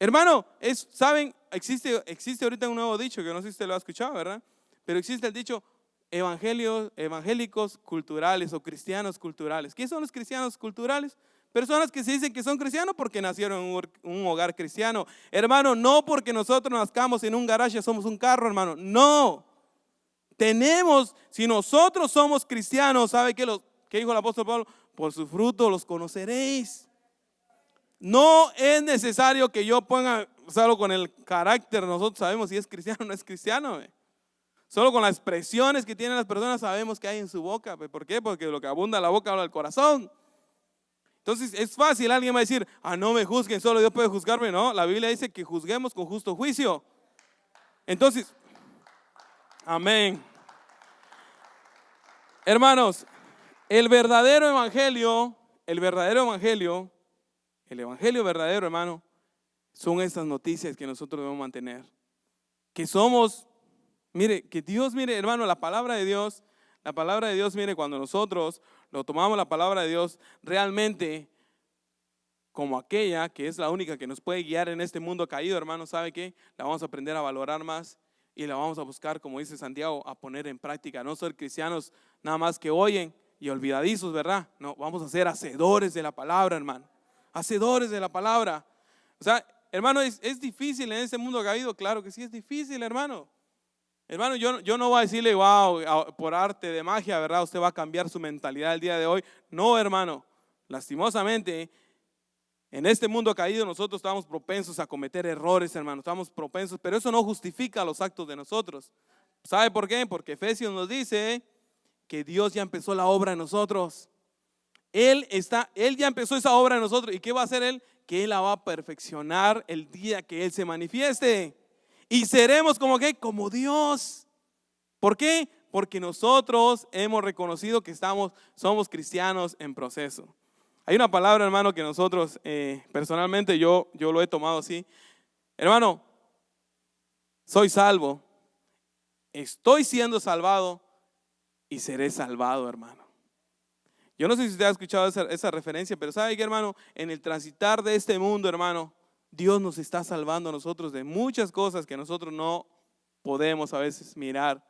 hermano, ¿saben? Existe ahorita un nuevo dicho, que no sé si usted lo ha escuchado, ¿verdad? Pero existe el dicho evangélicos culturales o cristianos culturales. ¿Qué son los cristianos culturales? Personas que se dicen que son cristianos porque nacieron en un hogar cristiano. Hermano, no porque nosotros nazcamos en un garaje somos un carro, hermano. No. Si nosotros somos cristianos, ¿sabe qué dijo el apóstol Pablo? Por su fruto los conoceréis. No es necesario que yo ponga, solo con el carácter, nosotros sabemos si es cristiano o no es cristiano. Solo con las expresiones que tienen las personas sabemos que hay en su boca. ¿Por qué? Porque lo que abunda la boca habla el corazón. Entonces es fácil, alguien va a decir, no me juzguen, solo Dios puede juzgarme. No, la Biblia dice que juzguemos con justo juicio. Entonces, amén. Hermanos, el evangelio verdadero, hermano, son estas noticias que nosotros debemos mantener. Que somos, que Dios, hermano, la palabra de Dios, mire, cuando nosotros lo tomamos la palabra de Dios realmente como aquella que es la única que nos puede guiar en este mundo caído, hermano, ¿sabe qué? La vamos a aprender a valorar más y la vamos a buscar, como dice Santiago, a poner en práctica. No ser cristianos nada más que oyen y olvidadizos, ¿verdad? No, vamos a ser hacedores de la palabra, hermano. Hacedores de la palabra. O sea, hermano, es difícil en este mundo caído. Claro que sí es difícil, hermano. Hermano, yo no voy a decirle, wow, por arte de magia, ¿verdad? Usted va a cambiar su mentalidad el día de hoy. No, hermano, lastimosamente, en este mundo caído nosotros estamos propensos a cometer errores, hermano. Estamos propensos, pero eso no justifica los actos de nosotros. ¿Sabe por qué? Porque Efesios nos dice que Dios ya empezó la obra en nosotros. Él ya empezó esa obra en nosotros. ¿Y qué va a hacer Él? Que Él la va a perfeccionar el día que Él se manifieste. Y seremos como ¿qué? Como Dios. ¿Por qué? Porque nosotros hemos reconocido que somos cristianos en proceso. Hay una palabra, hermano, que nosotros, personalmente yo lo he tomado así. Hermano, soy salvo, estoy siendo salvado y seré salvado, hermano. Yo no sé si usted ha escuchado esa referencia, pero ¿sabe qué, hermano? En el transitar de este mundo, hermano, Dios nos está salvando a nosotros de muchas cosas que nosotros no podemos a veces mirar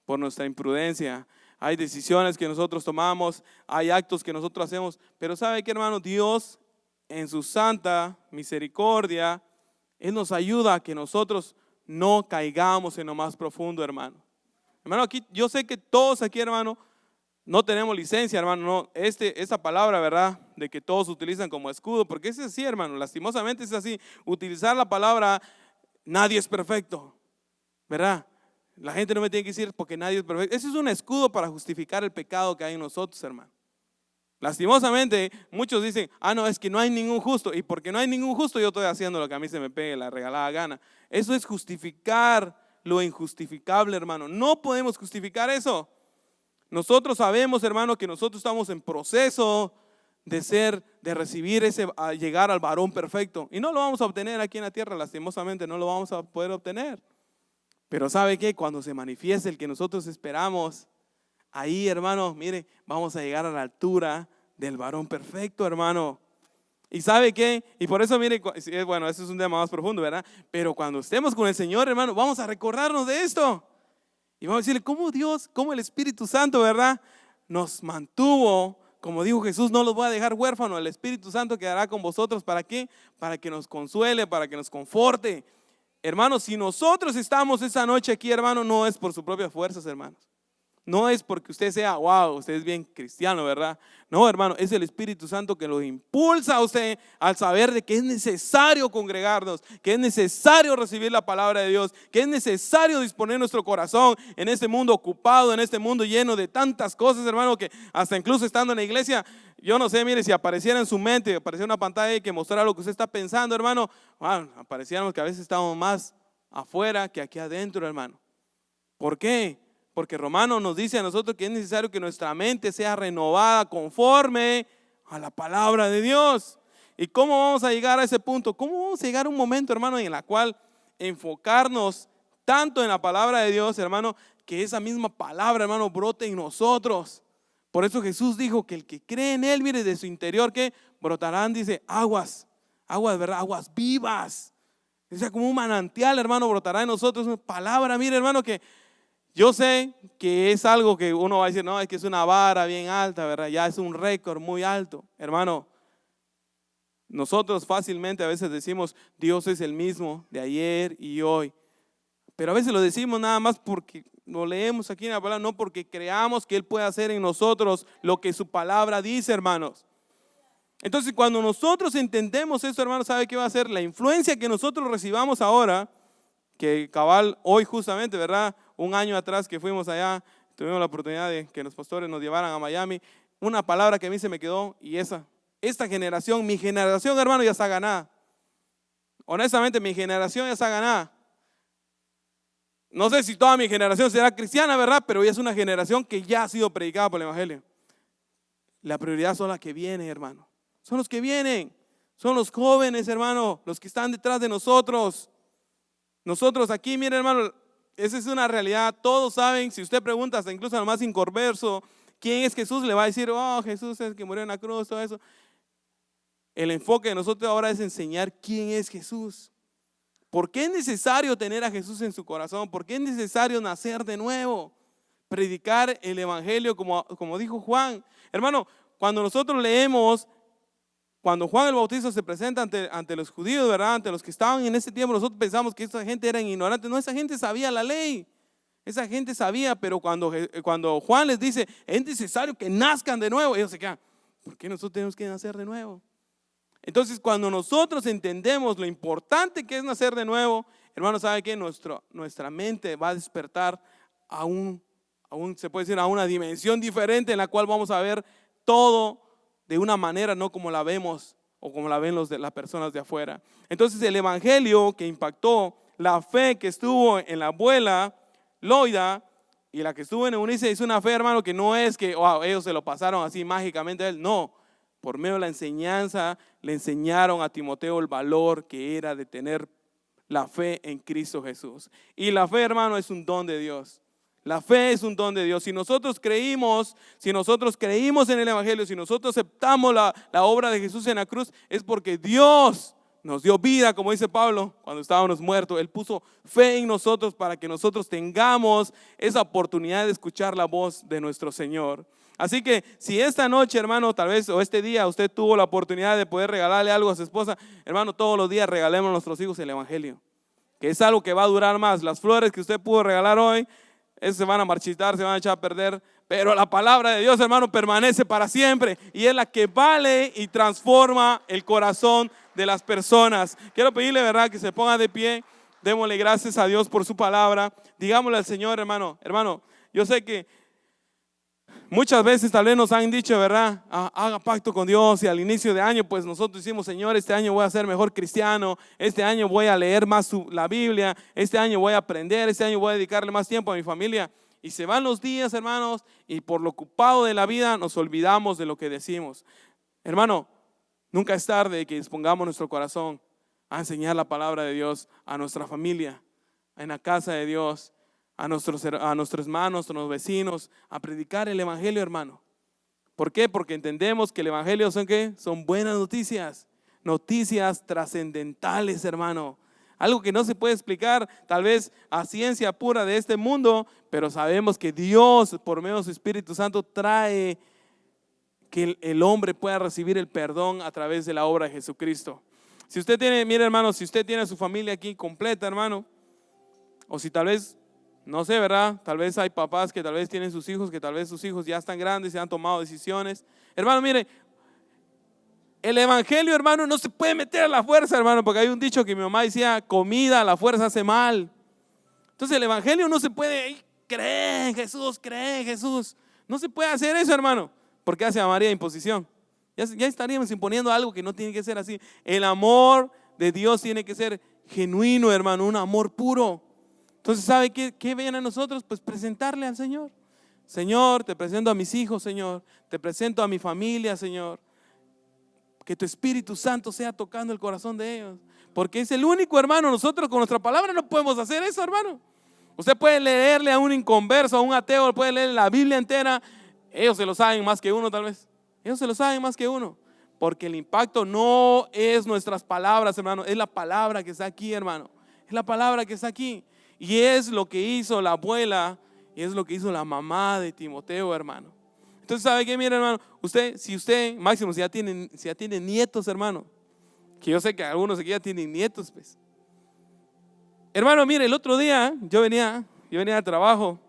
por nuestra imprudencia. Hay decisiones que nosotros tomamos, hay actos que nosotros hacemos, pero ¿sabe qué, hermano? Dios en su santa misericordia, Él nos ayuda a que nosotros no caigamos en lo más profundo, hermano. Hermano, aquí yo sé que todos aquí, hermano, no tenemos licencia, hermano, no, esa palabra, ¿verdad? De que todos utilizan como escudo, porque es así, hermano, lastimosamente es así. Utilizar la palabra, nadie es perfecto, ¿verdad? La gente no me tiene que decir porque nadie es perfecto. Ese es un escudo para justificar el pecado que hay en nosotros, hermano. Lastimosamente, muchos dicen, no, es que no hay ningún justo. Y porque no hay ningún justo, yo estoy haciendo lo que a mí se me pegue la regalada gana. Eso es justificar lo injustificable, hermano. No podemos justificar eso. Nosotros sabemos, hermano, que nosotros estamos en proceso de recibir a llegar al varón perfecto. Y no lo vamos a obtener aquí en la tierra, lastimosamente, no lo vamos a poder obtener. Pero ¿sabe qué? Cuando se manifieste el que nosotros esperamos, ahí, hermano, mire, vamos a llegar a la altura del varón perfecto, hermano. ¿Y sabe qué? Y por eso, mire, bueno, eso es un tema más profundo, ¿verdad? Pero cuando estemos con el Señor, hermano, vamos a recordarnos de esto. Y vamos a decirle, cómo Dios, cómo el Espíritu Santo, ¿verdad? Nos mantuvo, como dijo Jesús, no los voy a dejar huérfanos, el Espíritu Santo quedará con vosotros. ¿Para qué? Para que nos consuele, para que nos conforte. Hermanos, si nosotros estamos esa noche aquí, hermano, no es por sus propias fuerzas, hermanos. No es porque usted sea, wow, usted es bien cristiano, ¿verdad? No, hermano, es el Espíritu Santo que lo impulsa a usted al saber de que es necesario congregarnos, que es necesario recibir la palabra de Dios, que es necesario disponer nuestro corazón en este mundo ocupado, en este mundo lleno de tantas cosas, hermano, que hasta incluso estando en la iglesia, yo no sé, mire, si apareciera en su mente, apareciera una pantalla que mostrara lo que usted está pensando, hermano, apareciéramos que a veces estamos más afuera que aquí adentro, hermano. ¿Por qué? Porque Romanos nos dice a nosotros que es necesario que nuestra mente sea renovada conforme a la palabra de Dios. ¿Y cómo vamos a llegar a ese punto? ¿Cómo vamos a llegar a un momento, hermano, en el cual enfocarnos tanto en la palabra de Dios, hermano, que esa misma palabra, hermano, brote en nosotros? Por eso Jesús dijo que el que cree en Él, mire, de su interior, que brotarán, dice, aguas, ¿verdad? Aguas vivas. O sea, como un manantial, hermano, brotará en nosotros una palabra, mire, hermano, que yo sé que es algo que uno va a decir, no, es que es una vara bien alta, ¿verdad? Ya es un récord muy alto. Hermano, nosotros fácilmente a veces decimos, Dios es el mismo de ayer y hoy. Pero a veces lo decimos nada más porque lo leemos aquí en la palabra, no porque creamos que Él puede hacer en nosotros lo que su palabra dice, hermanos. Entonces, cuando nosotros entendemos eso, hermanos, ¿sabe qué va a ser? La influencia que nosotros recibamos ahora, que cabal hoy justamente, ¿verdad? Un año atrás que fuimos allá, tuvimos la oportunidad de que los pastores nos llevaran a Miami. Una palabra que a mí se me quedó y esta generación, mi generación, hermano, ya está ganada. Honestamente, mi generación ya está ganada. No sé si toda mi generación será cristiana, ¿verdad? Pero ya es una generación que ya ha sido predicada por el Evangelio. La prioridad son las que vienen, hermano. Son los que vienen. Son los jóvenes, hermano, los que están detrás de nosotros. Nosotros aquí, miren, hermano, esa es una realidad. Todos saben, si usted pregunta hasta incluso al más inconverso, ¿quién es Jesús? Le va a decir, Jesús es el que murió en la cruz, todo eso. El enfoque de nosotros ahora es enseñar quién es Jesús. ¿Por qué es necesario tener a Jesús en su corazón? ¿Por qué es necesario nacer de nuevo? Predicar el Evangelio como dijo Juan. Hermano, cuando nosotros leemos, cuando Juan el Bautista se presenta ante los judíos, ¿verdad? Ante los que estaban en ese tiempo, nosotros pensamos que esa gente era ignorante. No, esa gente sabía la ley. Esa gente sabía, pero cuando Juan les dice, es necesario que nazcan de nuevo, ellos se quedan, ¿por qué nosotros tenemos que nacer de nuevo? Entonces, cuando nosotros entendemos lo importante que es nacer de nuevo, hermano, ¿sabe qué? Nuestra mente va a despertar se puede decir, a una dimensión diferente en la cual vamos a ver todo de una manera, no como la vemos o como la ven las personas de afuera. Entonces, el evangelio que impactó la fe que estuvo en la abuela Loida y la que estuvo en Eunice, es una fe, hermano, que no es que ellos se lo pasaron así mágicamente a él, no. Por medio de la enseñanza le enseñaron a Timoteo el valor que era de tener la fe en Cristo Jesús. Y la fe, hermano, es un don de Dios. La fe es un don de Dios. Si nosotros creímos en el evangelio, si nosotros aceptamos la obra de Jesús en la cruz, es porque Dios nos dio vida, como dice Pablo, cuando estábamos muertos. Él puso fe en nosotros para que nosotros tengamos esa oportunidad de escuchar la voz de nuestro Señor. Así que si esta noche, hermano, tal vez, o este día usted tuvo la oportunidad de poder regalarle algo a su esposa, hermano, todos los días regalemos a nuestros hijos el evangelio, que es algo que va a durar más. Las flores que usted pudo regalar hoy, se van a marchitar, se van a echar a perder, pero la palabra de Dios, hermano, permanece para siempre y es la que vale y transforma el corazón de las personas. Quiero pedirle, verdad, que se ponga de pie. Démosle gracias a Dios por su palabra. Digámosle al Señor, hermano, yo sé que muchas veces tal vez nos han dicho, ¿verdad? Haga pacto con Dios, y al inicio de año pues nosotros decimos, Señor, este año voy a ser mejor cristiano, este año voy a leer más la Biblia, este año voy a aprender, este año voy a dedicarle más tiempo a mi familia. Y se van los días, hermanos, y por lo ocupado de la vida nos olvidamos de lo que decimos. Hermano, nunca es tarde que dispongamos nuestro corazón a enseñar la palabra de Dios a nuestra familia, en la casa de Dios, a nuestros hermanos, a nuestros vecinos, a predicar el evangelio, hermano. ¿Por qué? Porque entendemos que el evangelio son ¿qué? Son buenas noticias, noticias trascendentales, hermano. Algo que no se puede explicar tal vez a ciencia pura de este mundo, pero sabemos que Dios, por medio de su Espíritu Santo, trae que el hombre pueda recibir el perdón a través de la obra de Jesucristo. Si usted tiene, mire, hermano, si usted tiene a su familia aquí completa, hermano, o si tal vez, no sé, ¿verdad? Tal vez hay papás que tal vez tienen sus hijos, que tal vez sus hijos ya están grandes y han tomado decisiones. Hermano, mire, el evangelio, hermano, no se puede meter a la fuerza, hermano, porque hay un dicho que mi mamá decía, comida a la fuerza hace mal. Entonces el evangelio no se puede, cree en Jesús, cree en Jesús. No se puede hacer eso, hermano, porque hace a María imposición. Ya estaríamos imponiendo algo que no tiene que ser así. El amor de Dios tiene que ser genuino, hermano, un amor puro. Entonces, ¿sabe qué viene a nosotros? Pues presentarle al Señor. Señor, te presento a mis hijos, Señor. Te presento a mi familia, Señor. Que tu Espíritu Santo sea tocando el corazón de ellos. Porque es el único, hermano. Nosotros con nuestra palabra no podemos hacer eso, hermano. Usted puede leerle a un inconverso, a un ateo, puede leer la Biblia entera. Ellos se lo saben más que uno, tal vez. Ellos se lo saben más que uno. Porque el impacto no es nuestras palabras, hermano. Es la palabra que está aquí, hermano. Es la palabra que está aquí. Y es lo que hizo la abuela y es lo que hizo la mamá de Timoteo, hermano. Entonces, ¿sabe qué? Mire, hermano, si usted, máximo, si ya tiene nietos, hermano, que yo sé que algunos aquí ya tienen nietos, pues. Hermano, mire, el otro día yo venía al trabajo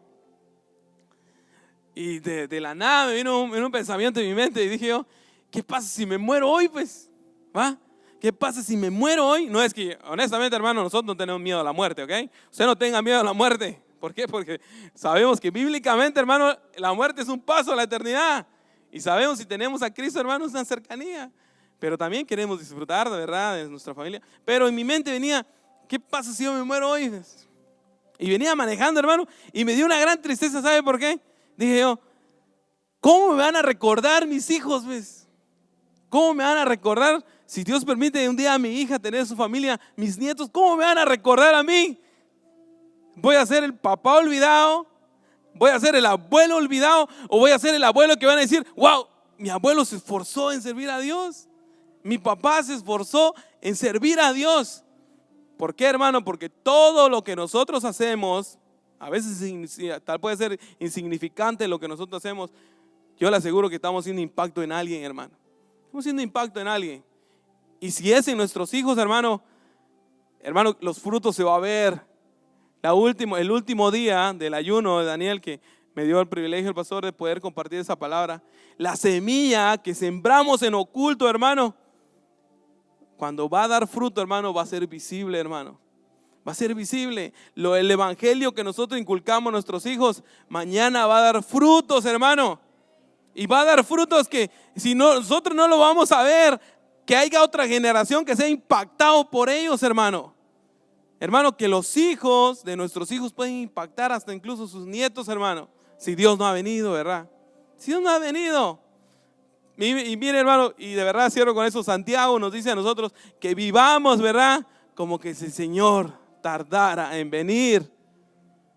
y de la nada me vino un pensamiento en mi mente y dije yo, ¿qué pasa si me muero hoy, pues? ¿Va? ¿Qué pasa si me muero hoy? No es que, honestamente, hermano, nosotros no tenemos miedo a la muerte, ¿ok? Usted no tenga miedo a la muerte. ¿Por qué? Porque sabemos que bíblicamente, hermano, la muerte es un paso a la eternidad. Y sabemos si tenemos a Cristo, hermano, es una cercanía. Pero también queremos disfrutar, de verdad, de nuestra familia. Pero en mi mente venía, ¿qué pasa si yo me muero hoy? Y venía manejando, hermano, y me dio una gran tristeza, ¿sabe por qué? Dije yo, ¿cómo me van a recordar mis hijos, pues? ¿Cómo me van a recordar? Si Dios permite un día a mi hija tener su familia, mis nietos, ¿cómo me van a recordar a mí? ¿Voy a ser el papá olvidado? ¿Voy a ser el abuelo olvidado? ¿O voy a ser el abuelo que van a decir, wow, mi abuelo se esforzó en servir a Dios? Mi papá se esforzó en servir a Dios. ¿Por qué, hermano? Porque todo lo que nosotros hacemos, a veces tal puede ser insignificante lo que nosotros hacemos, yo le aseguro que estamos haciendo impacto en alguien, hermano. Estamos haciendo impacto en alguien. Y si es en nuestros hijos, hermano, los frutos se va a ver. El último día del ayuno de Daniel, que me dio el privilegio el pastor de poder compartir esa palabra. La semilla que sembramos en oculto, hermano, cuando va a dar fruto, hermano, va a ser visible, hermano. Va a ser visible. El evangelio que nosotros inculcamos a nuestros hijos, mañana va a dar frutos, hermano. Y va a dar frutos que si nosotros no lo vamos a ver, que haya otra generación que sea impactado por ellos, hermano. Hermano, que los hijos de nuestros hijos pueden impactar hasta incluso sus nietos, hermano. Si Dios no ha venido, ¿verdad? Si Dios no ha venido. Y mire, hermano, y de verdad cierro con eso. Santiago nos dice a nosotros que vivamos, ¿verdad? Como que si el Señor tardara en venir.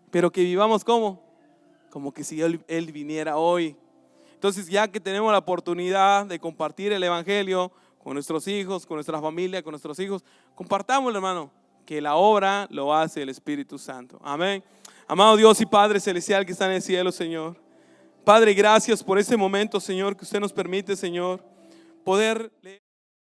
Pero que vivamos ¿cómo? Como que si Él viniera hoy. Entonces, ya que tenemos la oportunidad de compartir el evangelio con nuestros hijos, con nuestra familia, con nuestros hijos, compartámoslo, hermano, que la obra lo hace el Espíritu Santo. Amén. Amado Dios y Padre Celestial que está en el cielo, Señor. Padre, gracias por este momento, Señor, que usted nos permite, Señor, poder leer.